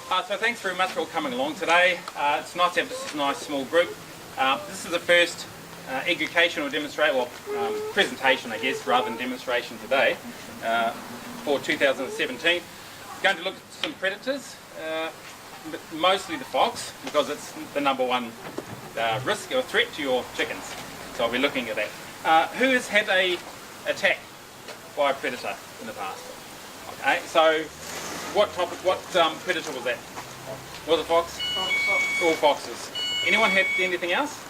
So thanks very much for all coming along today. It's nice to have this nice small group. This is the first eggucational presentation, I guess, rather than demonstration today for 2017. We're going to look at some predators, but mostly the fox, because it's the number one risk or threat to your chickens. So I'll be looking at that. Who has had a attack by a predator in the past? Okay, so what predator was that? Was it fox? Fox. All foxes. Anyone had anything else?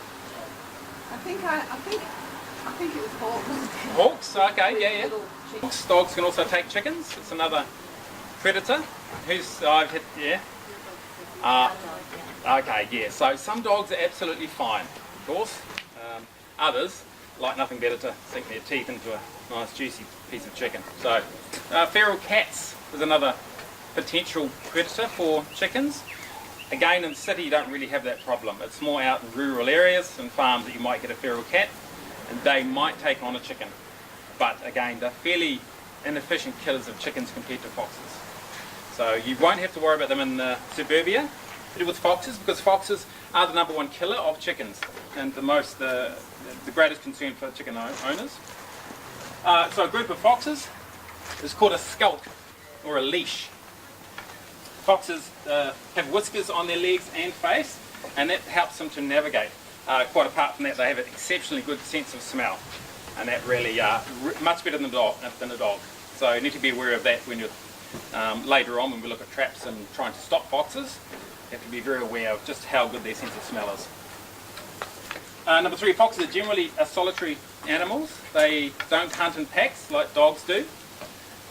I think it was hawks. Hawks? Okay, yeah. Hawks, dogs can also attack chickens. It's another predator. I've hit, yeah. Okay, yeah. So some dogs are absolutely fine, of course. Others like nothing better to sink their teeth into a nice juicy piece of chicken. So feral cats is another potential predator for chickens. Again, in the city you don't really have that problem. It's more out in rural areas and farms that you might get a feral cat, and they might take on a chicken. But again, they're fairly inefficient killers of chickens compared to foxes. So you won't have to worry about them in suburbia with foxes, because foxes are the number one killer of chickens and the greatest concern for chicken owners. So a group of foxes is called a skulk or a leash. Foxes have whiskers on their legs and face, and that helps them to navigate. Quite apart from that, they have an exceptionally good sense of smell, and that really much better than a dog. So you need to be aware of that when you're later on when we look at traps and trying to stop foxes. You have to be very aware of just how good their sense of smell is. Number 3, foxes are generally solitary animals. They don't hunt in packs like dogs do.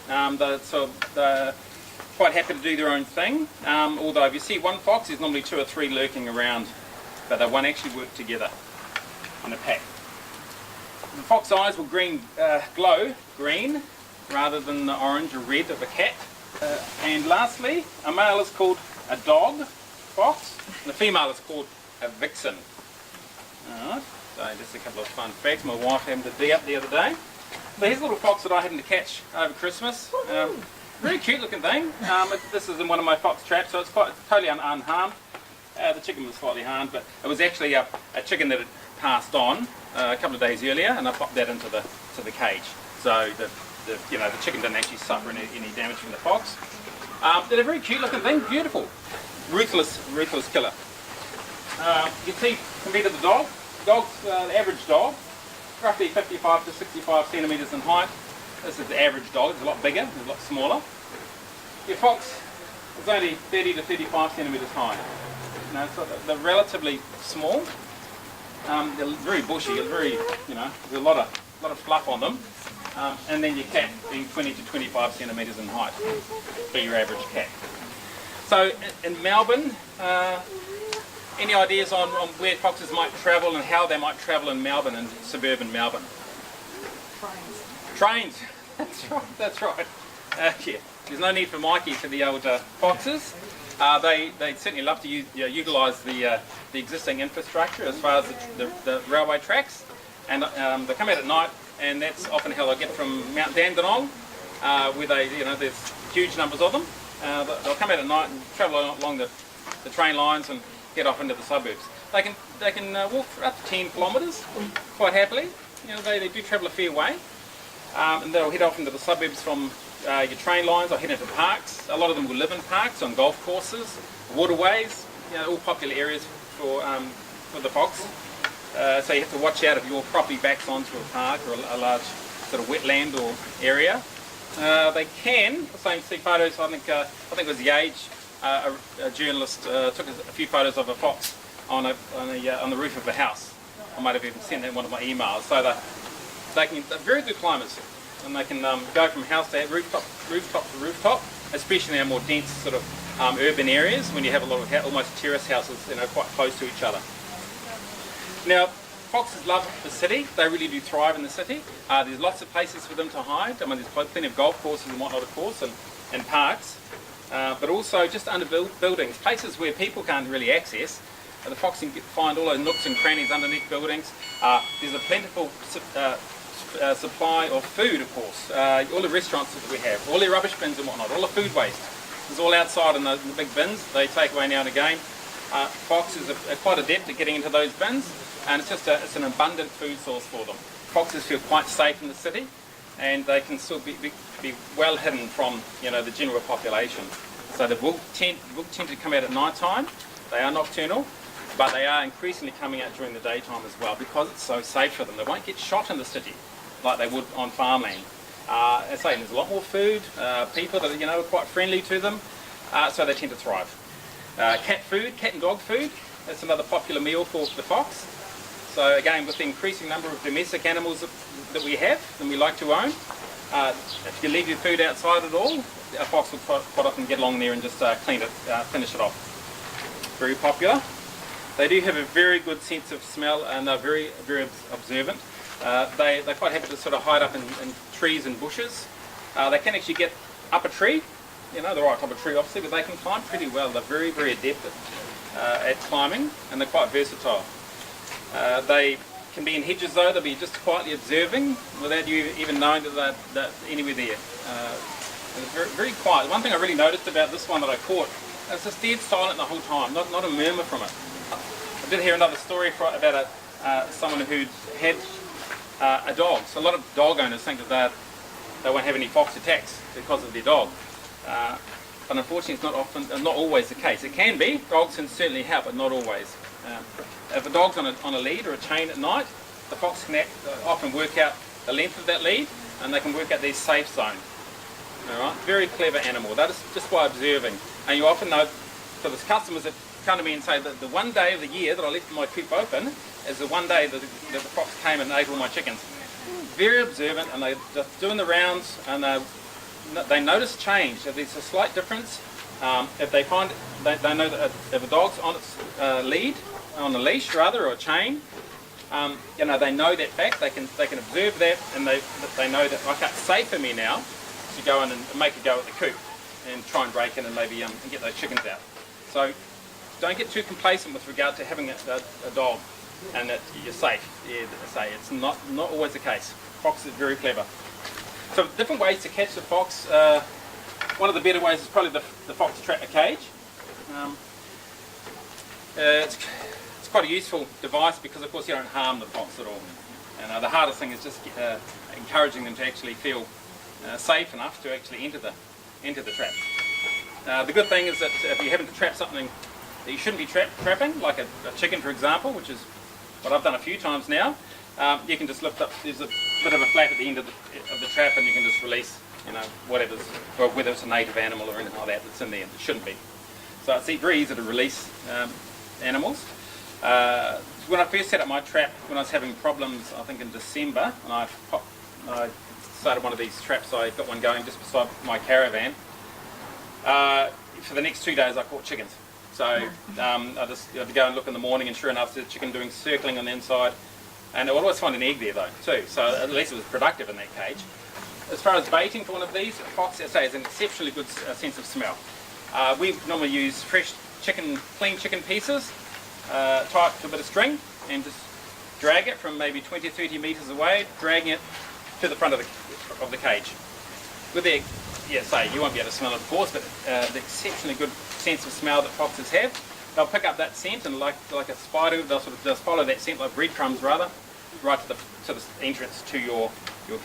They're quite happy to do their own thing. Although if you see one fox, there's normally 2 or 3 lurking around, but they won't actually work together in a pack. The fox eyes will glow green rather than the orange or red of a cat. And lastly, a male is called a dog fox, and the female is called a vixen. Alright, so just a couple of fun facts. My wife happened to be up the other day. So here's a little fox that I happened to catch over Christmas. Very cute looking thing. This is in one of my fox traps, so it's quite totally unharmed. The chicken was slightly harmed, but it was actually a chicken that had passed on a couple of days earlier, and I popped that into the cage. So the chicken didn't actually suffer any damage from the fox. They're a very cute looking thing, beautiful, ruthless killer. You can see compared to the the average dog, roughly 55 to 65 centimetres in height. This is the average dog. It's a lot bigger, it's a lot smaller. Your fox is only 30 to 35 centimetres high. So they're relatively small. They're very bushy. There's a lot of fluff on them. And then your cat being 20 to 25 centimetres in height for your average cat. So in Melbourne, any ideas on where foxes might travel and how they might travel in Melbourne and suburban Melbourne? Trains. That's right. Yeah. There's no need for Mikey for the old foxes. They certainly love to utilise the existing infrastructure as far as the railway tracks, and they come out at night, and that's often how they get from Mount Dandenong, where there's huge numbers of them. They'll come out at night and travel along the train lines and get off into the suburbs. They can walk for up to 10 kilometres quite happily. They do travel a fair way. And they'll head off into the suburbs from your train lines, or head into parks. A lot of them will live in parks, on golf courses, waterways, all popular areas for the fox. So you have to watch out if your property backs onto a park or a large sort of wetland or area. They can, see photos, I think it was The Age, a journalist took a few photos of a fox on the roof of a house. I might have even sent that in one of my emails. So they're very good climbers, and they can go from house to rooftop to rooftop, especially in more dense sort of urban areas when you have a lot of almost terrace houses, quite close to each other. Now, foxes love the city. They really do thrive in the city. There's lots of places for them to hide. There's plenty of golf courses and whatnot, of course, and parks, but also just under buildings, places where people can't really access. The fox can find all those nooks and crannies underneath buildings. There's a plentiful supply of food, of course. All the restaurants that we have, all the rubbish bins and whatnot, all the food waste It's all outside in the big bins. They take away now and again. Foxes are quite adept at getting into those bins, and it's an abundant food source for them. Foxes feel quite safe in the city, and they can still be well hidden from the general population. So they will tend to come out at night time. They are nocturnal, but they are increasingly coming out during the daytime as well because it's so safe for them. They won't get shot in the city like they would on farmland. As I say, there's a lot more food, people that are quite friendly to them, so they tend to thrive. Cat and dog food, that's another popular meal for the fox. So again, with the increasing number of domestic animals that we have and we like to own, if you leave your food outside at all, a fox will quite often get along there and just clean it, finish it off. Very popular. They do have a very good sense of smell and they're very, very observant. They're quite happy to sort of hide up in trees and bushes. They can actually get up a tree, the right type of tree obviously, but they can climb pretty well. They're very, very adept at climbing, and they're quite versatile. They can be in hedges though. They'll be just quietly observing without you even knowing that they're anywhere there. It's very, very quiet. One thing I really noticed about this one that I caught, it's just dead silent the whole time, not a murmur from it. I did hear another story about someone who'd had a dog. So a lot of dog owners think that they won't have any fox attacks because of their dog. But unfortunately it's not always the case. It can be, dogs can certainly help, but not always. If a dog's on a lead or a chain at night, the fox can often work out the length of that lead and they can work out their safe zone. Alright, very clever animal. That is just by observing. And you often know, for the customers that come to me and say that the one day of the year that I left my coop open is the one day that the fox came and ate all my chickens. Very observant, and they're just doing the rounds, and they notice change. If there's a slight difference, if they find, they know that if a dog's on its lead, on a leash rather, or a chain, they know that fact. They can observe that, and they know that okay, it's safe for me now to go in and make a go at the coop and try and break in and maybe and get those chickens out. So don't get too complacent with regard to having a dog and that you're safe. Yeah, say it's not always the case. Fox is very clever. So different ways to catch the fox. One of the better ways is probably the fox trap a cage. It's quite a useful device because of course you don't harm the fox at all. And the hardest thing is just encouraging them to actually feel safe enough to actually enter the trap. The good thing is that if you happen to trap something that you shouldn't be trapping, like a chicken for example, which is what I've done a few times now, you can just lift up, there's a bit of a flap at the end of the trap and you can just release whatever's, or whether it's a native animal or anything like that that's in there that shouldn't be. So it's very easy to release animals. When I first set up my trap, when I was having problems I think in December, and I started one of these traps, I got one going just beside my caravan. For the next 2 days I caught chickens. So I had to go and look in the morning, and sure enough there's a chicken doing circling on the inside. And I would always find an egg there though too, so at least it was productive in that cage. As far as baiting for one of these, a fox, I say, has an exceptionally good sense of smell. We normally use fresh chicken, clean chicken pieces, tie it to a bit of string and just drag it from maybe 20 or 30 metres away, dragging it to the front of the cage. With their, you won't be able to smell it of course, but the exceptionally good sense of smell that foxes have, they'll pick up that scent and like a spider, they'll sort of just follow that scent like breadcrumbs rather, right to the entrance to your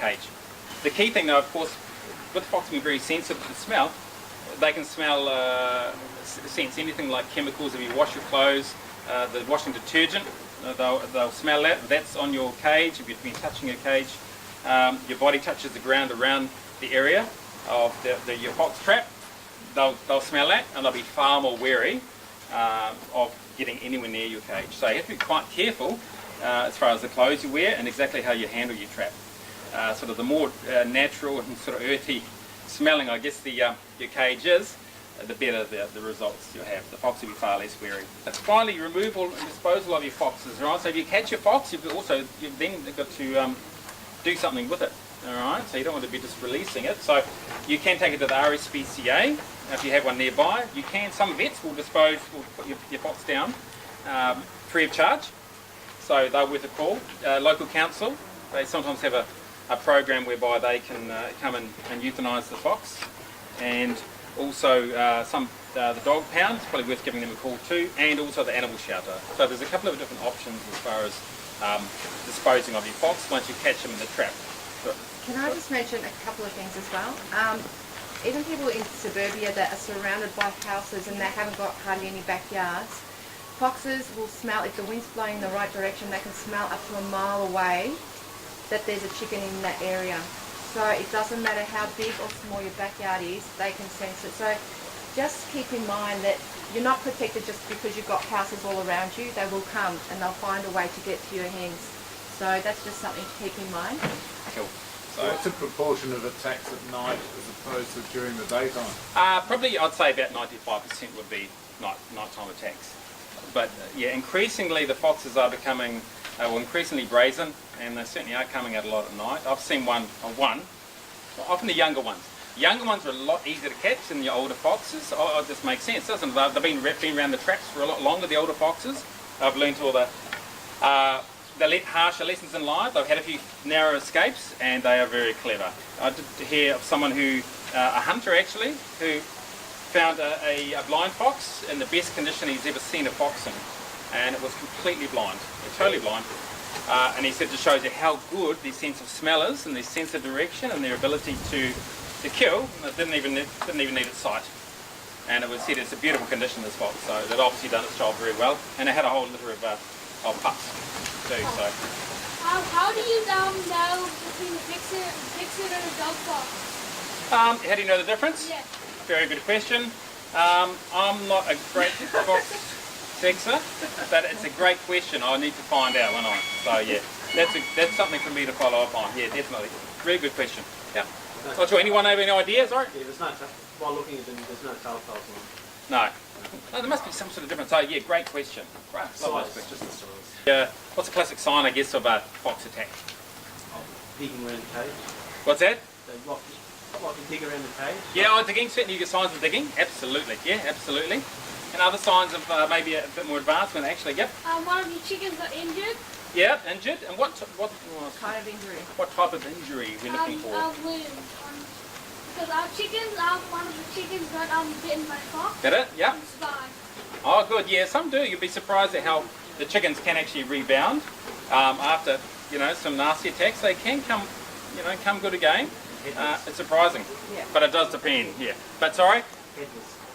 cage. The key thing though, of course, with fox being very sensitive to smell, they can smell, sense anything like chemicals. If you wash your clothes, the washing detergent, they'll smell that. That's on your cage. If you've been touching your cage, your body touches the ground around the area of your fox trap, they'll smell that and they'll be far more wary of getting anywhere near your cage. So you have to be quite careful as far as the clothes you wear and exactly how you handle your trap. Sort of the more natural and sort of earthy smelling, I guess, your cage is, the better the results you'll have. The fox will be far less wary. Finally, removal and disposal of your foxes. Right? So if you catch your fox, you've then got to do something with it. All right, so you don't want to be just releasing it. So you can take it to the RSPCA if you have one nearby. You can. Some vets will put your fox down free of charge. So they're worth a call. Local council, they sometimes have a program whereby they can come and euthanise the fox, and Also, the dog pound, it's probably worth giving them a call too, and also the animal shelter. So there's a couple of different options as far as disposing of your fox once you catch them in the trap. Can I just mention a couple of things as well? Even people in suburbia that are surrounded by houses and they haven't got hardly any backyards, foxes will smell, if the wind's blowing in the right direction, they can smell up to a mile away that there's a chicken in that area. So it doesn't matter how big or small your backyard is, they can sense it. So just keep in mind that you're not protected just because you've got houses all around you. They will come and they'll find a way to get to your hens. So that's just something to keep in mind. Cool. So what's the proportion of attacks at night as opposed to during the daytime? Probably I'd say about 95% would be nighttime attacks. But yeah, increasingly the foxes are becoming increasingly brazen, and they certainly are coming out a lot at night. I've seen one, often the younger ones. Younger ones are a lot easier to catch than the older foxes. Oh, it just makes sense, doesn't it? They've been around the traps for a lot longer, the older foxes. I've learned all the harsher lessons in life. They've had a few narrow escapes, and they are very clever. I did hear of someone a hunter actually, who found a blind fox in the best condition he's ever seen a fox in, and it was completely blind, totally blind. And he said it shows you how good their sense of smell is, and their sense of direction, and their ability to kill. It didn't even need its sight. And it was said it's a beautiful condition, this fox, so it obviously done its job very well. And it had a whole litter of pups too. So how do you know between the vixen and a dog fox? How do you know the difference? Yeah. Very good question. I'm not a great fox fixer, but it's a great question. I need to find out, won't I? So yeah, that's something for me to follow up on. Yeah, definitely. Very good question. Yeah. Not sure anyone have any ideas? Sorry. Yeah, there's no while looking at them, there's no telltales on them. No. No, there must be some sort of difference. Oh yeah, great question. Right. Love those questions. Just the size. What's a classic sign, I guess, of a fox attack? Digging around the cage. What's that? They like to dig around the cage. Yeah, digging. Certainly you get signs of digging. Absolutely. Yeah, absolutely. And other signs of maybe a bit more advanced when actually, yep. One of your chickens got injured. Yeah, injured. And what Kind of injury. What type of injury are we looking for? Because our chickens, one of the chickens got bitten by a fox. Did it? Yeah. And died. Oh, good. Yeah, some do. You'd be surprised at how the chickens can actually rebound after some nasty attacks. They can come good again. It's surprising. Yeah. But it does depend. Yeah. But sorry.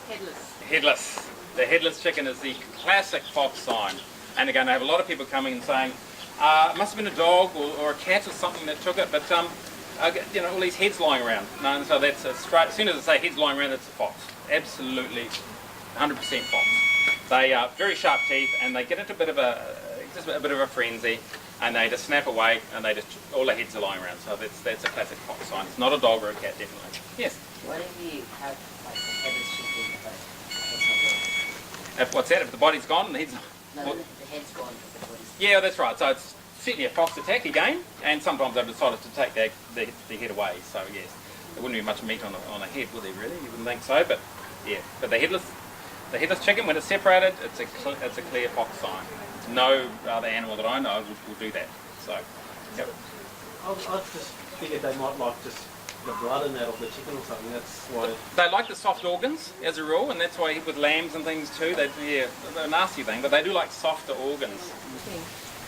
Headless. Headless. The headless chicken is the classic fox sign. And again, I have a lot of people coming and saying, it must have been a dog or a cat or something that took it, but all these heads lying around. No, and so that's straight. As soon as I say heads lying around, that's a fox. Absolutely, 100% fox. They are very sharp teeth, and they get into a bit of a frenzy, and they just snap away, and all the heads are lying around. So that's a classic fox sign. It's not a dog or a cat, definitely. Yes. What if you have like the headless chicken, but it's not there? What's that? If the body's gone, the head's No, the head's gone, but the body's... Yeah, that's right. So it's certainly a fox attack again, and sometimes they've decided to take their head away. So yes, there wouldn't be much meat on a head, would there really? You wouldn't think so, but yeah. But the headless chicken, when it's separated, it's a clear fox sign. No other animal that I know will do that. So, yep. I just figured they might like just the blood and that of the chicken or something. That's why. They like the soft organs as a rule, and that's why with lambs and things too. They're a nasty thing, but they do like softer organs.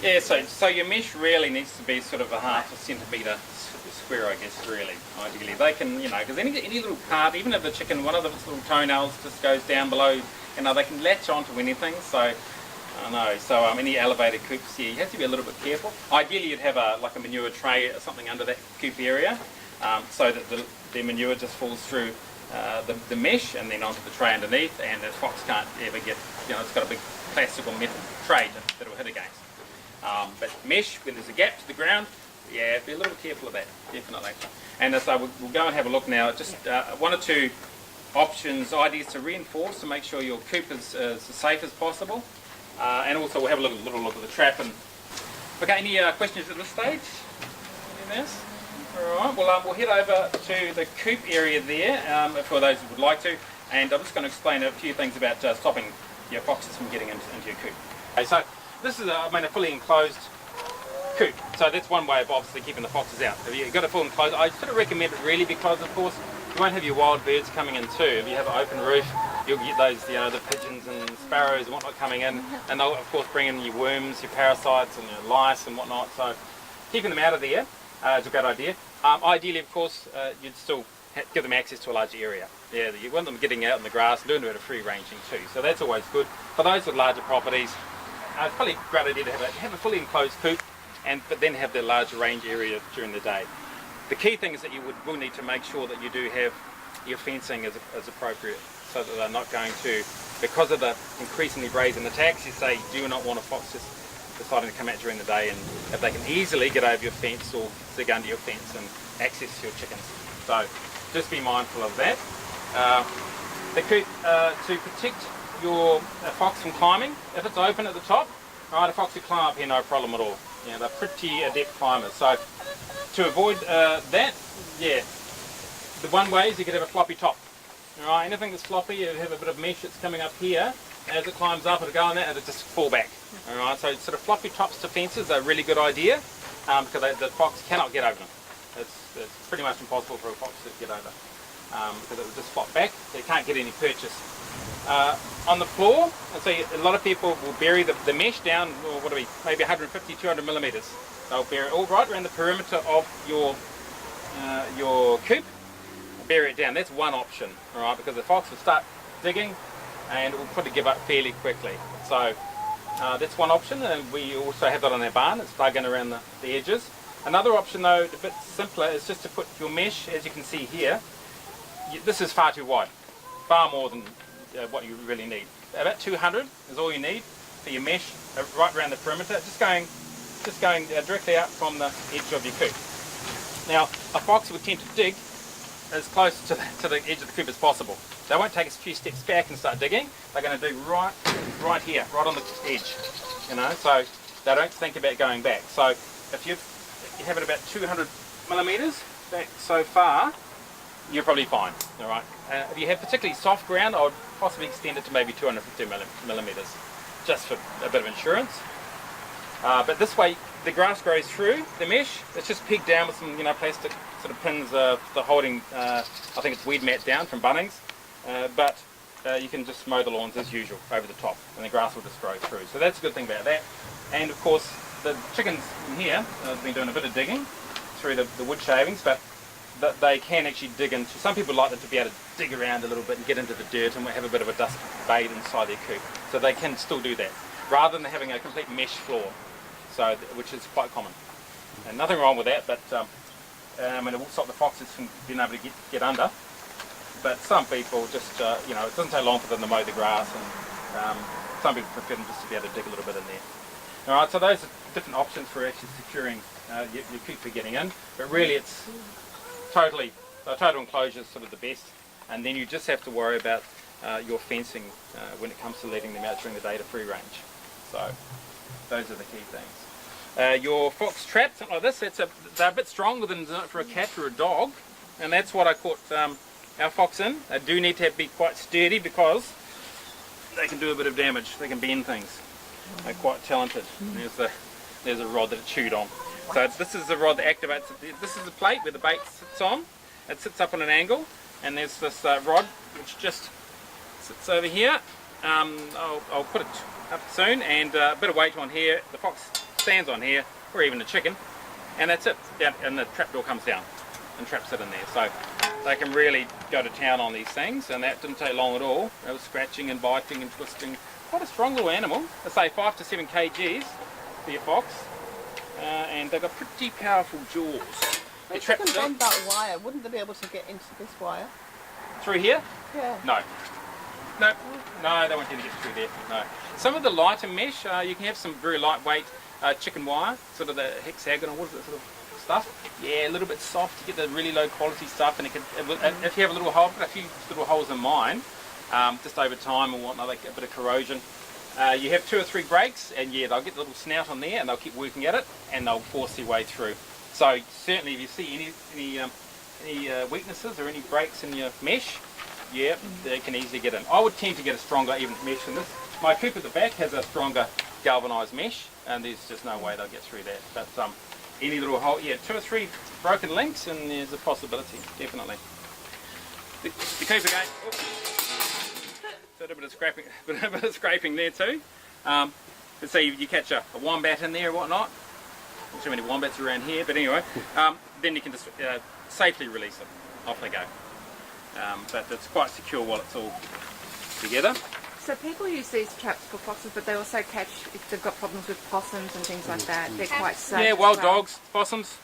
Yeah, so your mesh really needs to be sort of a half a centimetre square, I guess, really, ideally. They can, because any little part, even if the chicken, one of the little toenails just goes down below, they can latch onto anything, so, I know, so any elevated coops, you have to be a little bit careful. Ideally, you'd have a manure tray or something under that coop area, so that the manure just falls through the mesh and then onto the tray underneath, and the fox can't ever get, it's got a big plastic or metal tray that it'll hit against. But mesh, when there's a gap to the ground, yeah, be a little bit careful of that, definitely. And so we'll go and have a look now. Just one or two options, ideas to reinforce to make sure your coop is as safe as possible. And also we'll have a little look at the trap. And okay, any questions at this stage? Anything else? All right, well we'll head over to the coop area there for those who would like to. And I'm just going to explain a few things about stopping your foxes from getting into your coop. Okay, so this is a fully enclosed coop. So that's one way of obviously keeping the foxes out. If you've got a full enclosed, I sort of recommend it really because of course You won't have your wild birds coming in too. If you have an open roof, you'll get those, the pigeons and sparrows and whatnot coming in, and they'll of course bring in your worms, your parasites, and your lice and whatnot. So keeping them out of there is a good idea. Ideally, of course, you'd still give them access to a larger area. Yeah, you want them getting out in the grass and doing a bit of free ranging too. So that's always good. For those with larger properties, it's probably a great idea to have a fully enclosed coop, but then have the larger range area during the day. The key thing is that you will need to make sure that you do have your fencing as appropriate, so that they're not going to, because of the increasingly brazen attacks, you say do not want a fox just deciding to come out during the day, and if they can easily get over your fence or dig under your fence and access your chickens. So just be mindful of that. The coop, to protect your fox from climbing, if it's open at the top, right, a fox will climb up here no problem at all. Yeah, they're pretty adept climbers. So to avoid that, yeah, the one way is you could have a floppy top. Alright, anything that's floppy, you have a bit of mesh that's coming up here. As it climbs up, it'll go on that, it'll just fall back. Alright, so sort of floppy tops to fences are a really good idea, because the fox cannot get over them. It's pretty much impossible for a fox to get over, because it will just flop back, so you can't get any purchase. On the floor, so a lot of people will bury the mesh down, or what do we, maybe 150, 200 millimeters. They'll bury it all right around the perimeter of your coop. Bury it down. That's one option, all right, because the fox will start digging and it will probably give up fairly quickly. So that's one option, and we also have that on our barn. It's dug in around the edges. Another option, though, a bit simpler, is just to put your mesh, as you can see here. This is far too wide, far more than what you really need. About 200 is all you need for your mesh right around the perimeter, just going directly out from the edge of your coop. Now, a fox would tend to dig as close to the edge of the coop as possible. They won't take a few steps back and start digging. They're going to dig right here, right on the edge. So they don't think about going back. So if you have it about 200 millimeters back so far, you're probably fine. All right. If you have particularly soft ground, I would possibly extend it to maybe 250 millimeters, just for a bit of insurance. But this way, the grass grows through the mesh. It's just pegged down with some, plastic sort of pins for holding. I think it's weed mat down from Bunnings. But you can just mow the lawns as usual over the top, and the grass will just grow through. So that's a good thing about that. And of course, the chickens in here have been doing a bit of digging through the wood shavings, but they can actually dig into. Some people like them to be able to dig around a little bit and get into the dirt and have a bit of a dust bathe inside their coop. So they can still do that, rather than having a complete mesh floor. So, which is quite common, and nothing wrong with that, but it will stop the foxes from being able to get under. But some people just, it doesn't take long for them to mow the grass, and some people prefer them just to be able to dig a little bit in there. All right, so those are different options for actually securing your coop for getting in, but really it's total enclosure is sort of the best, and then you just have to worry about your fencing when it comes to letting them out during the day to free range. So those are the key things. Your fox trap, something like this, they're a bit stronger than for a cat or a dog, and that's what I caught our fox in. They do need to be quite sturdy because they can do a bit of damage. They can bend things. They're quite talented. There's a rod that it chewed on. So this is the rod that activates it. This is the plate where the bait sits on. It sits up on an angle, and there's this rod which just sits over here. I'll put it up soon, and a bit of weight on here. The fox stands on here, or even the chicken, and that's it. And the trap door comes down and traps it in there. So they can really go to town on these things, and that didn't take long at all. It was scratching and biting and twisting. Quite a strong little animal. I say 5 to 7 kgs for your fox, and they've got pretty powerful jaws. They can bend that wire. Wouldn't they be able to get into this wire? Through here? Yeah. No, they won't tend to get through there. No. Some of the lighter mesh, you can have some very lightweight chicken wire, sort of the hexagonal, what is it, sort of stuff. Yeah, a little bit soft to get the really low quality stuff, and if you have a little hole, I've got a few little holes in mine, just over time and whatnot, they get a bit of corrosion. You have 2 or 3 breaks, and yeah, they'll get the little snout on there, and they'll keep working at it, and they'll force their way through. So certainly, if you see any weaknesses or any breaks in your mesh, yeah, they can easily get in. I would tend to get a stronger even mesh than this. My coop at the back has a stronger galvanised mesh, and there's just no way they'll get through that. But any little hole, yeah, 2 or 3 broken links, and there's a possibility, definitely. to keep again. So a bit of scraping, a bit of scraping there too. Let's say you catch a wombat in there or whatnot. Not too many wombats around here, but anyway, then you can just safely release them. Off they go. But it's quite secure while it's all together. So people use these traps for foxes, but they also catch if they've got problems with possums and things like that. They're quite safe. Yeah, as wild well. dogs, possums.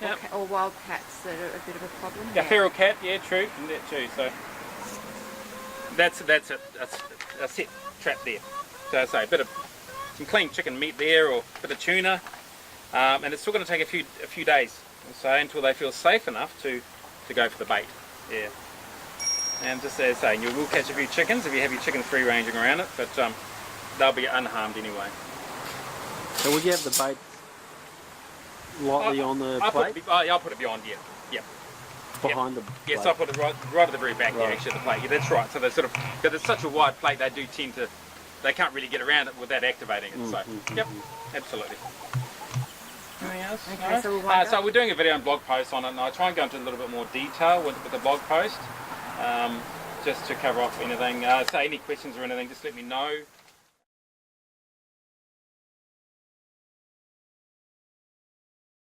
Yep. Or wild cats that are a bit of a problem. Yeah, feral cat, yeah, true, and that too. So that's a set trap there. So I say a bit of some clean chicken meat there, or a bit of tuna, and it's still going to take a few days, so until they feel safe enough to go for the bait. Yeah. And just as I say, you will catch a few chickens if you have your chickens free ranging around it, but they'll be unharmed anyway. So would you have the bait lightly on the plate? I'll put it beyond, yeah. Yep. Behind the Yes, plate? I'll put it right at the very back, yeah, actually, of the plate. Yeah, that's right. So they sort of, because it's such a wide plate, they do tend to, they can't really get around it without activating it. So, yep, absolutely. Anything else? Okay, No? so we'll wind so up. we're doing a video and blog post on it, and I try and go into a little bit more detail with the blog post, just to cover off anything. So any questions or anything, just let me know.